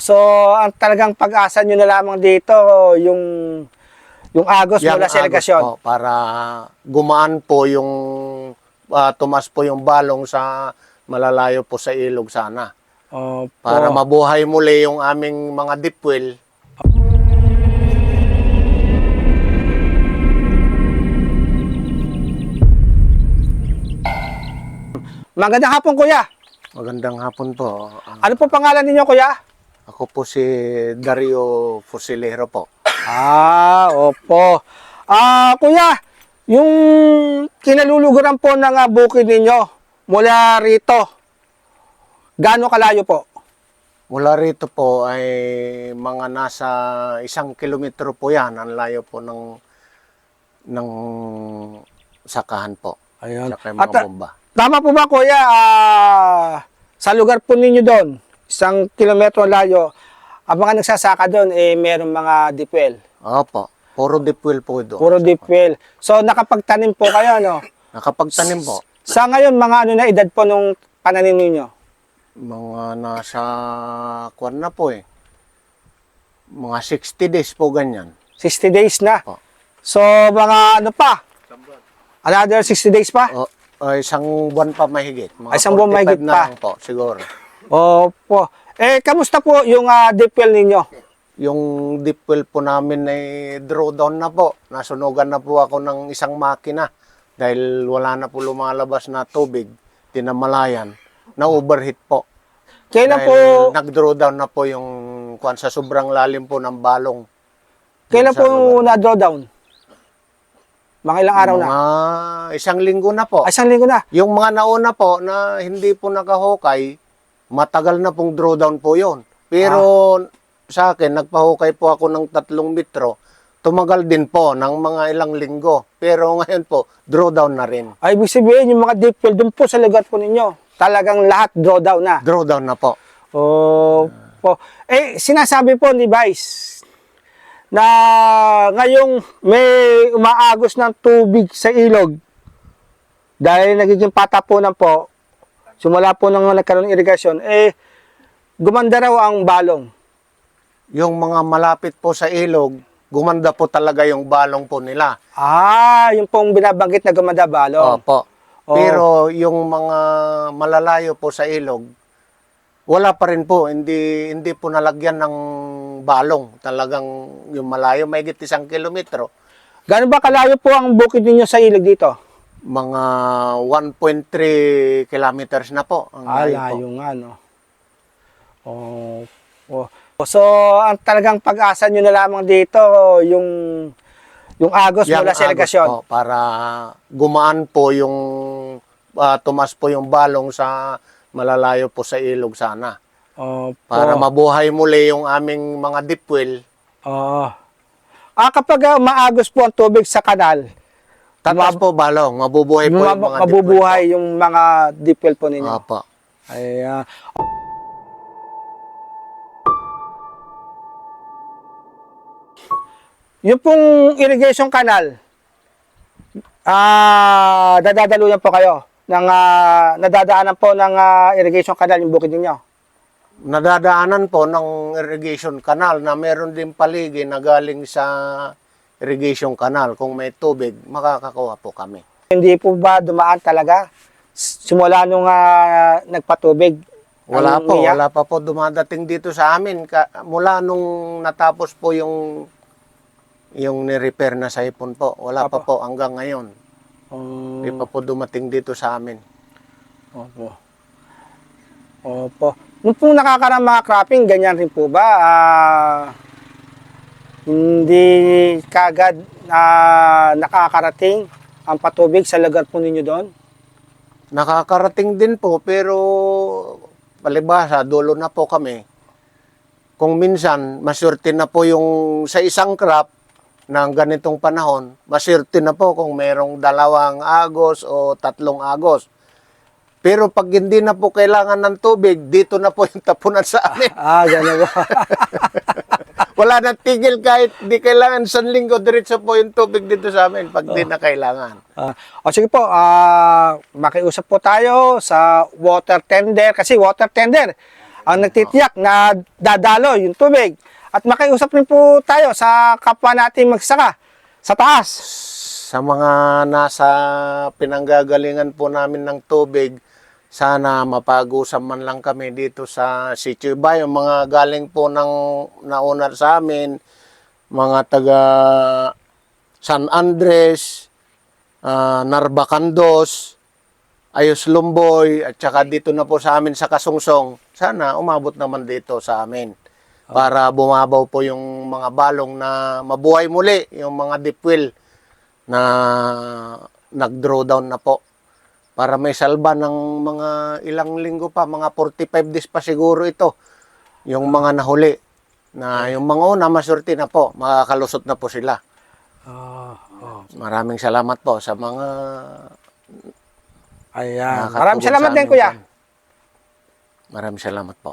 So, ang talagang pag-asa nyo na lamang dito, yung agos Yang mula sa agos irigasyon. po, para gumaan po yung tumas po yung balong sa malalayo po sa ilog sana. Opo. Para mabuhay muli yung aming mga deep well. Magandang hapon, kuya. Magandang hapon po. Ano po pangalan ninyo, kuya? Ako po si Dario Fusilero po. Opo. Kuya, yung kinaluluguran po ng bukid ninyo mula rito, gaano kalayo po? Mula rito po ay mga nasa 1 kilometro po yan. Ang layo po ng sakahan po. Ayun. Saka yung mga bomba. Tama po ba, kuya, sa lugar po ninyo doon, 1 kilometro layo, ang mga nagsasaka doon, merong mga deep well. Opo. Puro deep well po doon. Puro deep well. So, nakapagtanim po kayo, no? Nakapagtanim po. Sa ngayon, mga ano na edad po nung pananim ninyo? Mga nasa kwan na po eh. Mga 60 days po ganyan. 60 days na. Opo. So, mga ano pa? Another 60 days pa? O, isang buwan pa mahigit. Mga Isang buwan 45 mahigit na pa. lang po, siguro. Opo. Kamusta po yung deep well ninyo? Yung deep well po namin ay drawdown na po. Nasunugan na po ako ng isang makina dahil wala na po lumalabas na tubig, tinamalayan, na overheat po. Kailan po, Dahil nag-drawdown na po yung kwan sa sobrang lalim po ng balong. kailan Sa po lugar. na-drawdown? Mga ilang araw na? Mga isang linggo na po. Ay, 1 linggo na. Yung mga nauna po na hindi po nakahukay, matagal na pong drawdown po yon. Pero sa akin, nagpahukay po ako ng 3 metro. Tumagal din po ng mga ilang linggo. Pero ngayon po, drawdown na rin. Ay, ibig sabihin, yung mga deep well doon po sa lugar po ninyo, talagang lahat drawdown na. Drawdown na po. Opo. Sinasabi po ni Vice na ngayong may umaagos ng tubig sa ilog dahil nagiging patapunan po, simula po nang nagkaroon ng irigasyon, gumanda raw ang balong. Yung mga malapit po sa ilog, gumanda po talaga yung balong po nila. Yung pong binabanggit na gumanda balong. Opo. Pero yung mga malalayo po sa ilog, wala pa rin po. Hindi po nalagyan ng balong. Talagang yung malayo, may 1 kilometro. Gaano ba kalayo po ang bukid ninyo sa ilog dito? Mga 1.3 kilometers na po. Ang layo po. Layo nga, no? So, ang talagang pag-asa nyo na lamang dito, yung agos Yang mula sa agos irigasyon. po, para gumaan po yung tumas po yung balong sa malalayo po sa ilog sana. Para mabuhay muli yung aming mga deep well. Kapag maagos po ang tubig sa kanal, Tatas po balong, mabubuhay po yung mga deep well mabubuhay yung mga deep well po po. ninyo. Opo. Ay, yung pong irrigation canal, dadadaluyan po kayo ng nadadaanan po ng irrigation canal yung bukid ninyo. Nadadaanan po ng irrigation canal na meron din paligi na galing sa irrigation canal. Kung may tubig, makakakuha po kami. Hindi po ba dumaan talaga simula nung nagpatubig? Wala po, NIA? wala pa po dumadating dito sa amin. Mula nung natapos po yung ni-repair na saipon po. Wala pa po hanggang ngayon. Hindi pa po dumating dito sa amin. Opo. Nung pong nakakarang mga cropping, ganyan rin po ba? Hindi kagad nakakarating ang patubig sa lugar po ninyo doon? Nakakarating din po, pero palibhasa, dulo na po kami. Kung minsan, maswerte na po yung sa isang crop ng ganitong panahon, maswerte na po kung merong 2 agos o 3 agos. Pero pag hindi na po kailangan ng tubig, dito na po yung tapunan sa amin. Gano'n ba? Wala na tigil kahit di kailangan 1 linggo, diretso po yung tubig dito sa amin pag di na kailangan. Sige po, makiusap po tayo sa water tender. Kasi water tender, ang nagtitiyak na dadalo yung tubig. At makiusap rin po tayo sa kapwa natin magsaka sa taas. Sa mga nasa pinanggagalingan po namin ng tubig, sana mapagusan man lang kami dito sa Sitio Iba, yung mga galing po ng nauna sa amin, mga taga San Andres, Narbacandos, Ayos Lumboy, at saka dito na po sa amin sa Kasungsong. Sana umabot naman dito sa amin para bumabaw po yung mga balong na mabuhay muli, yung mga deep well na nag-draw down na po. Para may salba ng mga ilang linggo pa, mga 45 days pa siguro ito, yung mga nahuli. Na yung mga una, masurti na po, makakalusot na po sila. Maraming salamat po sa mga Ayan. nakakatulong Maraming salamat sa din, amin kuya. po. Maraming salamat po.